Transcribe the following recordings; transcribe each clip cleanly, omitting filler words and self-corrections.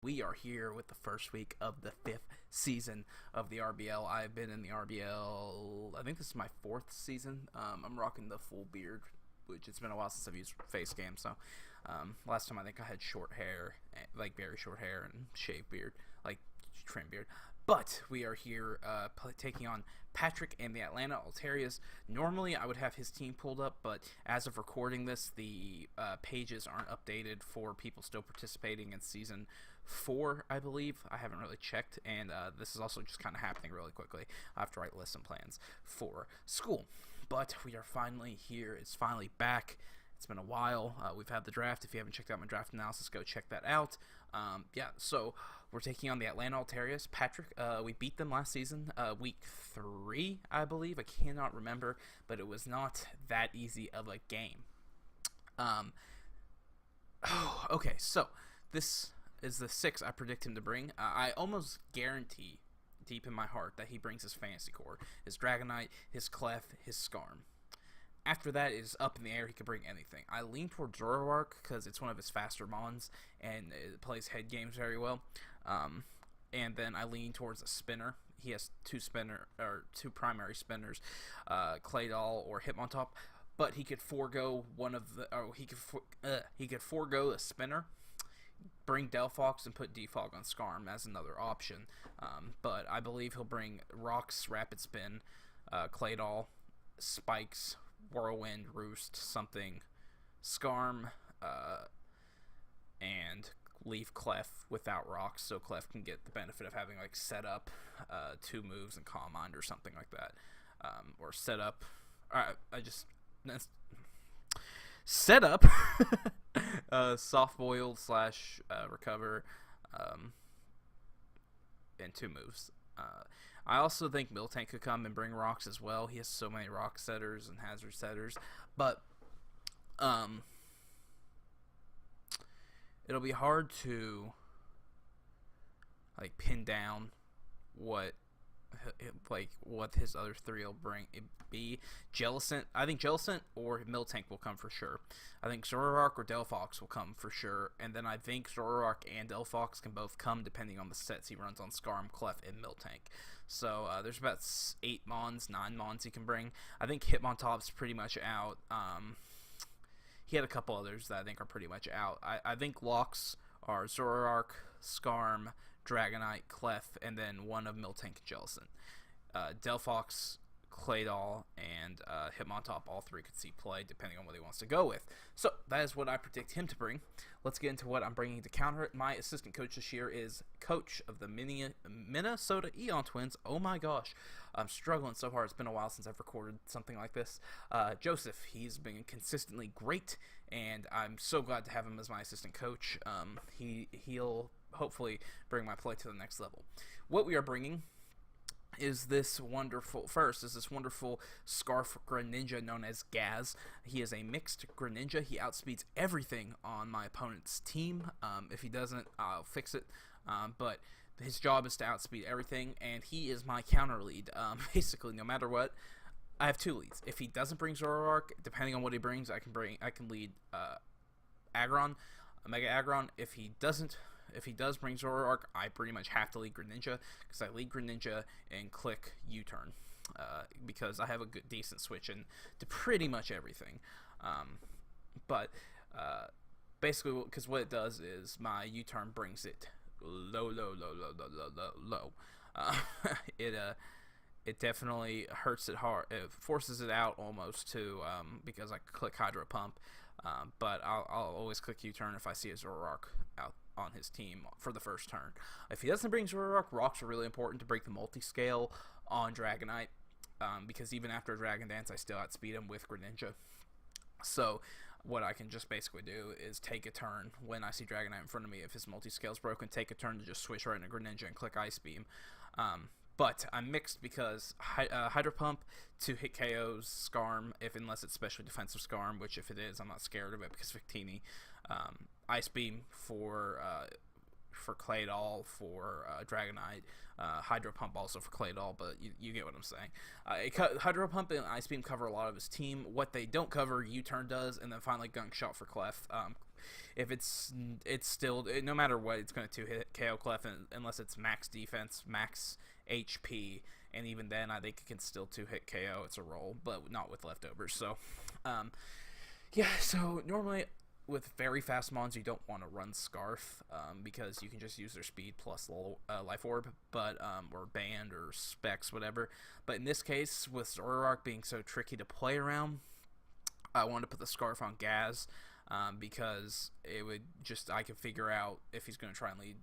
We are here with the first week of the 5th season of the RBL. I've been in the RBL, I think this is my 4th season. I'm rocking the full beard, which it's been a while since I've used face cam. So last time I think I had short hair, like very short hair, and shaved beard, like trim beard. But we are here taking on Patrick and the Atlanta Altarias. Normally I would have his team pulled up, but as of recording this, the pages aren't updated for people still participating in Season 4, I believe. I haven't really checked, and this is also just kind of happening really quickly. I have to write lesson plans for school. But we are finally here. It's finally back. It's been a while. We've had the draft. If you haven't checked out my draft analysis, go check that out. Yeah, so we're taking on the Atlanta Altarias. Patrick, we beat them last season, week 3, I believe. I cannot remember, but it was not that easy of a game. Okay, so this is the 6 I predict him to bring. I almost guarantee deep in my heart that he brings his fantasy core, his Dragonite, his Clef, his Skarm. After that, it is up in the air. He could bring anything. I lean towards Zoroark because it's one of his faster mons and it plays head games very well. And then I lean towards a spinner. He has two primary spinners, Claydol or Hitmontop. But he could forego one of the. He could forego a spinner, bring Delphox, and put Defog on Skarm as another option. But I believe he'll bring Rocks, Rapid Spin, Claydol, Spikes, Whirlwind, Roost, something, Skarm, and leave Clef without Rocks, so Clef can get the benefit of having like set up 2 moves and Calm Mind or something like that, or set up. Set up soft boiled / recover, and 2 moves. I also think Miltank could come and bring rocks as well. He has so many rock setters and hazard setters, but it'll be hard to like pin down what his other 3 will bring. Be Jellicent. I think Jellicent or Miltank will come for sure. I think Zoroark or Delphox will come for sure, and then I think Zoroark and Delphox can both come depending on the sets he runs on Skarm, Clef, and Miltank. So there's about 9 mons he can bring. I think Hitmontop's pretty much out. He had a couple others that I think are pretty much out. I think locks are Zoroark, Skarm, Dragonite, Clef, and then one of Miltank and Jellicent. Delphox, Claydol, and Hitmontop, all 3 could see play depending on what he wants to go with. So that is what I predict him to bring. Let's get into what I'm bringing to counter it. My assistant coach this year is coach of the Minnesota Eon Twins. Oh my gosh, I'm struggling so hard. It's been a while since I've recorded something like this. Joseph, he's been consistently great, and I'm so glad to have him as my assistant coach. He'll hopefully bring my play to the next level. What we are bringing is this wonderful Scarf Greninja known as Gaz. He is a mixed Greninja. He outspeeds everything on my opponent's team. If he doesn't, I'll fix it. But his job is to outspeed everything, and he is my counter lead. Basically, no matter what, I have 2 leads. If he doesn't bring Zoroark, depending on what he brings, I can lead Aggron, Mega Aggron. If he does bring Zoroark, I pretty much have to lead Greninja, because I lead Greninja and click U-turn, because I have a decent switch in to pretty much everything. Basically, because what it does is my U-turn brings it low. It definitely hurts it hard. It forces it out almost to because I click Hydro Pump. But I'll always click U-turn if I see a Zoroark out on his team for the first turn. If he doesn't bring Zoroark, rocks are really important to break the multi-scale on Dragonite, because even after Dragon Dance, I still outspeed him with Greninja. So what I can just basically do is take a turn when I see Dragonite in front of me. If his multi-scale is broken, take a turn to just switch right into Greninja and click Ice Beam. But I'm mixed because Hydro Pump to hit KOs Skarm, unless it's specially defensive Skarm, which if it is, I'm not scared of it because Victini. Ice Beam for Claydol for Dragonite. Hydro Pump also for Claydol, but you get what I'm saying. Hydro Pump and Ice Beam cover a lot of his team. What they don't cover, U-Turn does, and then finally Gunk Shot for Clef. if it's still, no matter what, it's going to 2-hit KO Clef unless it's max defense, max HP, and even then I think it can still 2-hit KO. It's a roll, but not with leftovers. So yeah, so normally with very fast mons, you don't want to run Scarf because you can just use their speed plus Life Orb, but or Band or Specs, whatever. But in this case, with Zoroark being so tricky to play around, I wanted to put the Scarf on Gaz because it would just, I could figure out if he's going to try and lead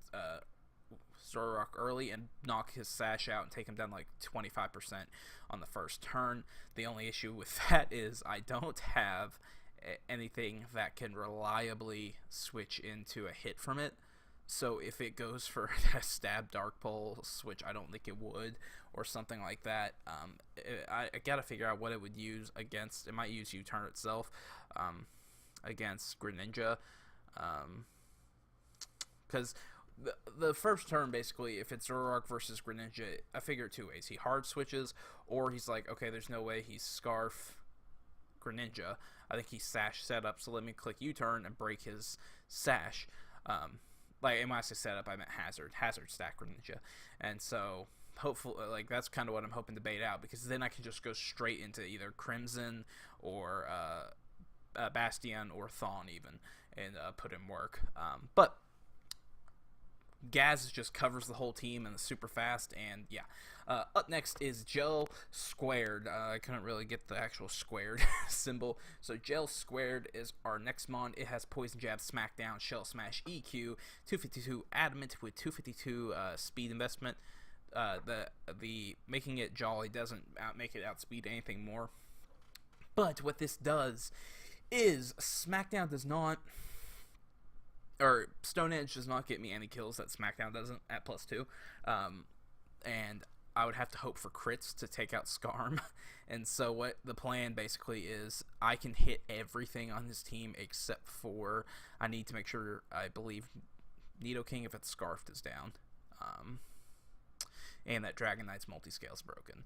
Zoroark early and knock his Sash out and take him down like 25% on the first turn. The only issue with that is I don't have anything that can reliably switch into a hit from it. So if it goes for a Stab Dark Pulse, which I don't think it would, or something like that, I gotta figure out what it would use against. It might use U-Turn itself against Greninja, because the first turn, basically, if it's Zoroark versus Greninja, I figure it two ways. He hard switches, or he's like, okay, there's no way he's Scarf Greninja. I think he's Sash setup, so let me click U-Turn and break his Sash. Like, and when I say setup, I meant Hazard stack Greninja. And so, hopefully, like, that's kind of what I'm hoping to bait out, because then I can just go straight into either Crimson or Bastion or Thawne even, and put in work. But Gaz just covers the whole team and is super fast, and yeah. Up next is Gel Squared. I couldn't really get the actual squared symbol. So Gel Squared is our next mon. It has Poison Jab, Smackdown, Shell Smash, EQ, 252 Adamant with 252 speed investment. The making it Jolly doesn't make it outspeed anything more. But what this does is Smackdown does not, or Stone Edge does not get me any kills that Smackdown doesn't at +2, and I would have to hope for crits to take out Skarm. And so what the plan basically is, I can hit everything on his team except for, I need to make sure, I believe, Nidoking, if it's Scarfed, is down, and that Dragon Knight's multi-scale is broken.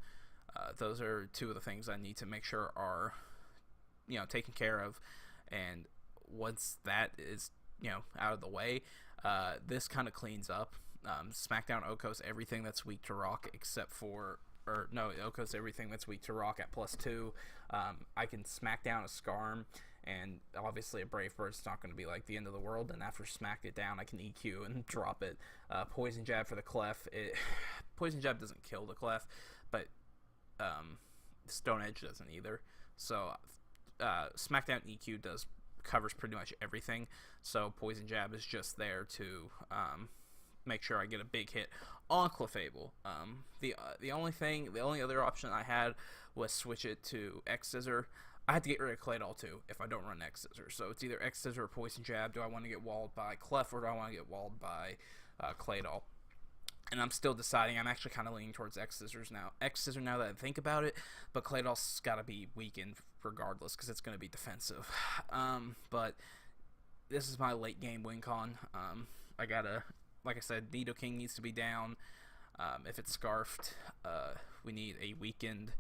Those are two of the things I need to make sure are, taken care of. And once that is, out of the way, this kind of cleans up. Smackdown Okos everything that's weak to rock except for, or no, Okos everything that's weak to rock at +2. I can smack down a Skarm, and obviously a Brave Bird's not going to be like the end of the world, and after smacked it down I can EQ and drop it. Poison Jab for the Clef. Poison Jab doesn't kill the Clef, but Stone Edge doesn't either. So Smackdown EQ covers pretty much everything, so Poison Jab is just there to make sure I get a big hit on Clefable. The only other option I had was switch it to X Scissor. I had to get rid of Claydol too if I don't run X Scissor, so it's either X Scissor or Poison Jab. Do I want to get walled by Clef, or do I want to get walled by Claydol? And I'm still deciding. I'm actually kind of leaning towards X Scissor now that I think about it, but Claydol's got to be weakened regardless because it's going to be defensive. But this is my late game win con. I gotta, like I said, Nidoking needs to be down. If it's Scarfed, we need a weakened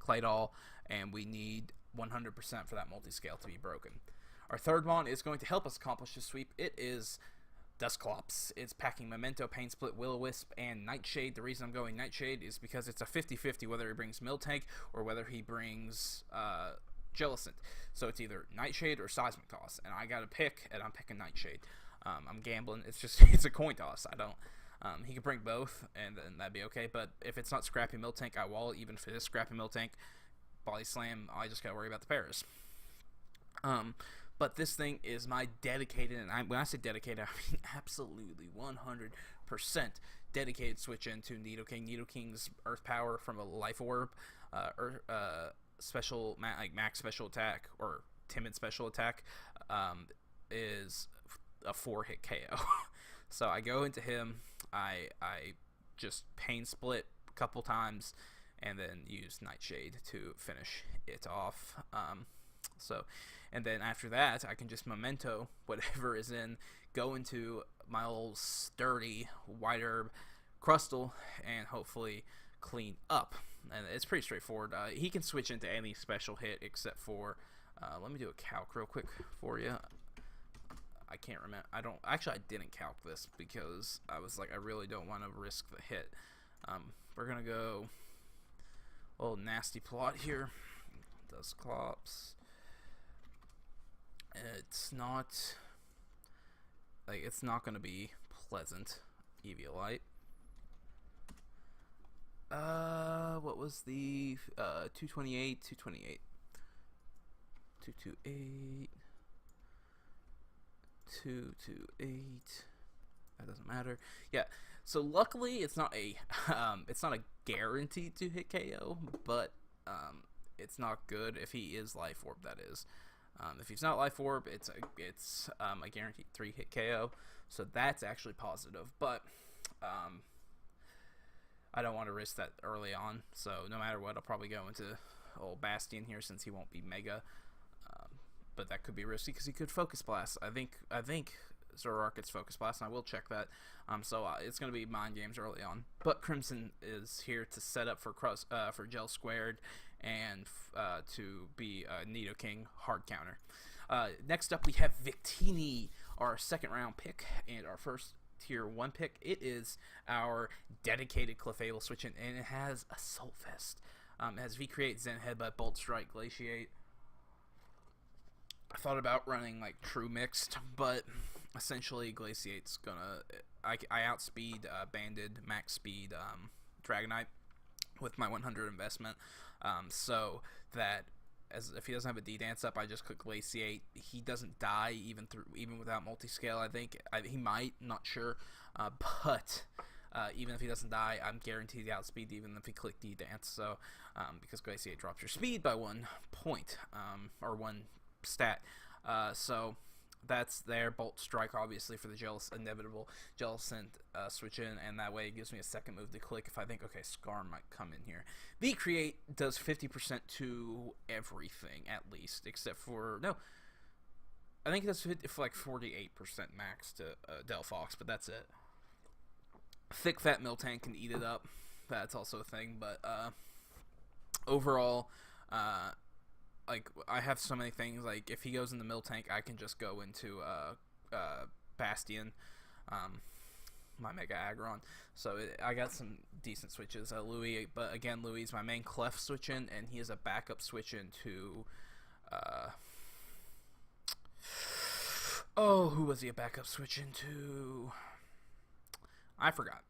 Claydol, and we need 100% for that multi-scale to be broken. Our third mon is going to help us accomplish this sweep. It is Dusclops. It's packing Memento, Pain Split, Will-O-Wisp, and Nightshade. The reason I'm going Nightshade is because it's a 50-50 whether he brings Miltank or whether he brings Jellicent. So it's either Nightshade or Seismic Toss, and I gotta pick, and I'm picking Nightshade. I'm gambling. It's a coin toss. I don't. He could bring both, and then that'd be okay. But if it's not Scrappy Miltank, I wall it. Even if it is Scrappy Miltank, Body Slam, I just gotta worry about the Paras. But this thing is my dedicated, and when I say dedicated, I mean absolutely 100% dedicated switch into Nidoking. Nidoking's Earth Power from a Life Orb, special, like max special attack or timid special attack, is a 4-hit KO. So I go into him, I just Pain Split a couple times, and then use Nightshade to finish it off. And then after that, I can just Memento whatever is in, go into my old sturdy White Herb Crustle, and hopefully clean up. And it's pretty straightforward. He can switch into any special hit except for Let me do a calc real quick for you. I can't remember. I didn't calc this because I was like, I really don't want to risk the hit. We're gonna go a little nasty plot here. Does clops. It's not gonna be pleasant. Eviolite. What was the 228, 228, 228, 228. That doesn't matter. Yeah. So luckily, it's not a guaranteed to hit KO, but it's not good if he is Life Orb. That is. If he's not Life Orb, it's a guaranteed 3 hit KO. So that's actually positive, but I don't want to risk that early on. So no matter what, I'll probably go into old Bastion here since he won't be Mega. But that could be risky because he could Focus Blast. I think Zoroark gets Focus Blast, and I will check that. So it's going to be mind games early on. But Crimson is here to set up for Gel Squared and to be Nidoking hard counter. Next up, we have Victini, our second round pick, and our first tier 1 pick. It is our dedicated Clefable switch in, and it has Assault Vest. It has V-Create, Zen Headbutt, Bolt Strike, Glaciate. I thought about running like True Mixed, but essentially Glaciate's gonna... I outspeed Banded, max speed Dragonite with my 100 investment, so that if he doesn't have a D-Dance up, I just click Glaciate. He doesn't die even without multi-scale. I think he might, not sure, but even if he doesn't die, I'm guaranteed to outspeed even if he click D-Dance. So because Glaciate drops your speed by 1 point or 1 stat, so that's there. Bolt Strike obviously for the inevitable Jellicent switch in, and that way it gives me a second move to click if I think, okay, Scar might come in here. V-Create does 50% to everything at least, except for, no, I think it does like 48% max to Delphox, but that's it. Thick Fat Miltank can eat it up. That's also a thing, but overall, like, I have so many things. Like, if he goes in the Miltank, I can just go into Bastion, my Mega Aggron. So I got some decent switches. Louis, but again, Louis is my main Clef switch in, and he is a backup switch into. Who was he a backup switch into? I forgot.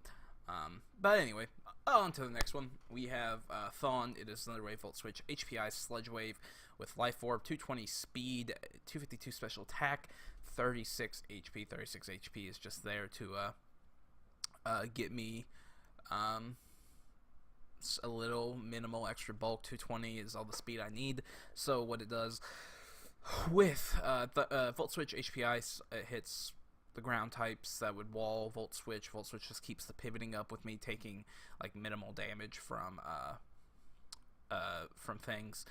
But anyway, on to the next one. We have Thawne. It is another Wave Volt switch. HPI Sludge Wave with Life Orb, 220 speed, 252 special attack, 36 HP. 36 HP is just there to get me a little minimal extra bulk. 220 is all the speed I need. So what it does with the Volt Switch HPI, it hits the ground types that would wall Volt Switch. Volt Switch just keeps the pivoting up with me taking like minimal damage from things.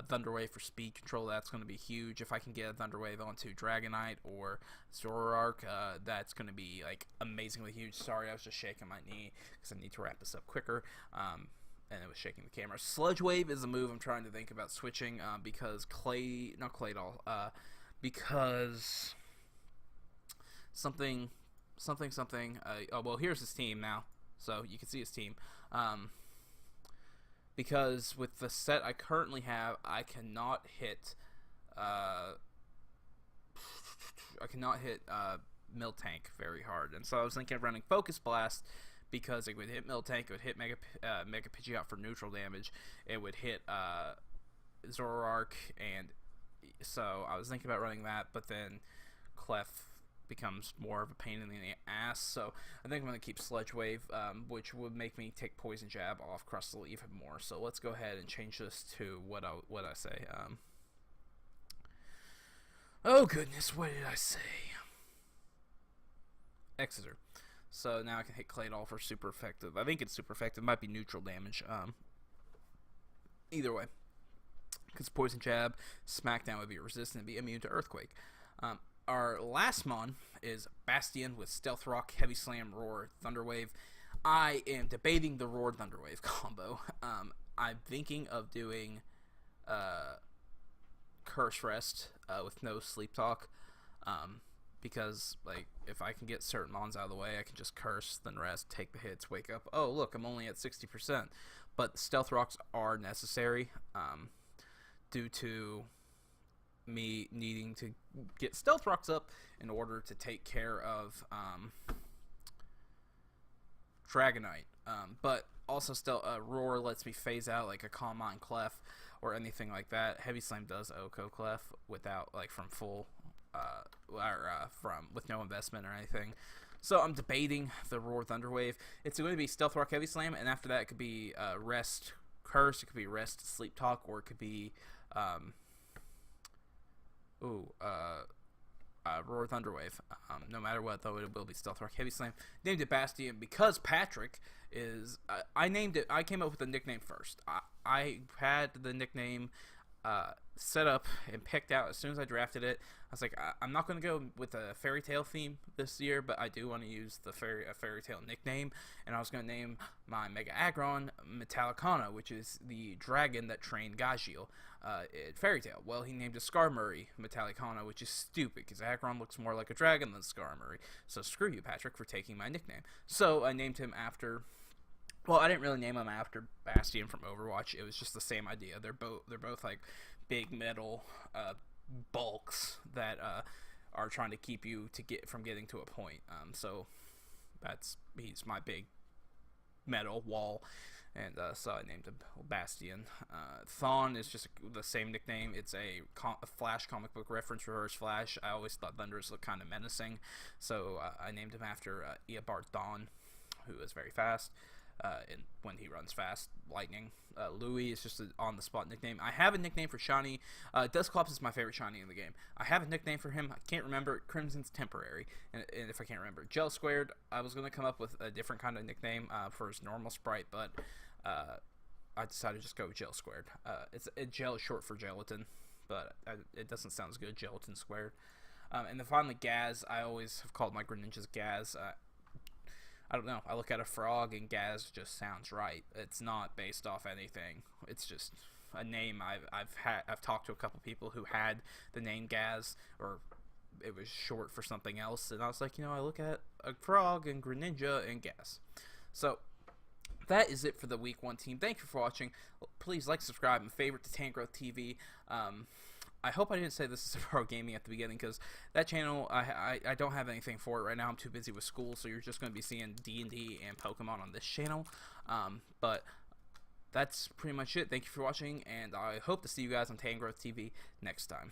Thunder Wave for speed control, that's going to be huge. If I can get a Thunder Wave onto Dragonite or Zoroark, that's going to be like amazingly huge. Sorry, I was just shaking my knee because I need to wrap this up quicker. And it was shaking the camera. Sludge Wave is a move I'm trying to think about switching because because something. Well, here's his team now, so you can see his team. Because with the set I currently have, I cannot hit Miltank very hard, and so I was thinking of running Focus Blast because it would hit Miltank, it would hit Mega Pidgeot for neutral damage, it would hit Zoroark, and so I was thinking about running that, but then Clef becomes more of a pain in the ass, so I think I'm going to keep Sludge Wave, which would make me take Poison Jab off Crustle even more. So let's go ahead and change this to what I say. Oh goodness, what did I say? Exeter. So now I can hit Claydol for super effective. I think it's super effective. It might be neutral damage. Either way, because Poison Jab, Smackdown would be resistant and be immune to Earthquake. Our last mon is Bastion with Stealth Rock, Heavy Slam, Roar, Thunder Wave. I am debating the Roar Thunder Wave combo. I'm thinking of doing curse rest with no sleep talk. Because like if I can get certain mons out of the way, I can just curse, then rest, take the hits, wake up. Oh look, I'm only at 60%. But stealth rocks are necessary due to me needing to get stealth rocks up in order to take care of Dragonite. But also Roar lets me phase out like a Calm Mind Clef or anything like that. Heavy Slam does Oko Clef without like from full with no investment or anything. So I'm debating the Roar Thunderwave. It's going to be Stealth Rock Heavy Slam, and after that it could be Rest Curse, it could be Rest Sleep Talk, or it could be Roar Thunderwave. No matter what, though, it will be Stealth Rock Heavy Slam. Named it Bastion because Patrick is. I named it. I came up with the nickname first. I had the nickname set up and picked out as soon as I drafted it. I was like, I'm not going to go with a fairy tale theme this year, but I do want to use a fairy tale nickname, and I was going to name my Mega Aggron Metallicana, which is the dragon that trained Gagiel in Fairy Tale. Well, he named it Skarmory Metallicana, which is stupid because Aggron looks more like a dragon than Skarmory. So screw you, Patrick, for taking my nickname. So I named him after. Well, I didn't really name him after Bastion from Overwatch. It was just the same idea. They're both like big metal bulks that are trying to keep you from getting to a point. So he's my big metal wall, and so I named him Bastion. Thawne is just the same nickname. It's a Flash comic book reference, Reverse Flash. I always thought Thunderous looked kind of menacing, so I named him after Eobard Thawne, who is very fast. And when he runs fast, Lightning. Louis is just an on-the-spot nickname. I have a nickname for Shiny. Dusclops is my favorite Shiny in the game. I have a nickname for him. I can't remember it. Crimson's temporary. And if I can't remember, Gel Squared, I was going to come up with a different kind of nickname for his normal sprite, but I decided to just go with Gel Squared. Gel is short for gelatin, but it doesn't sound as good, Gelatin Squared. And then finally, Gaz. I always have called my Greninjas Gaz. I don't know. I look at a frog and Gaz just sounds right. It's not based off anything. It's just a name. I've talked to a couple people who had the name Gaz, or it was short for something else, and I was like, I look at a frog and Greninja and Gaz. So that is it for the Week 1 team. Thank you for watching. Please like, subscribe, and favorite to TangrowthTV. I hope I didn't say this is pro gaming at the beginning, because that channel, I don't have anything for it right now. I'm too busy with school, so you're just going to be seeing D&D and Pokemon on this channel. But that's pretty much it. Thank you for watching, and I hope to see you guys on TangrowthTV next time.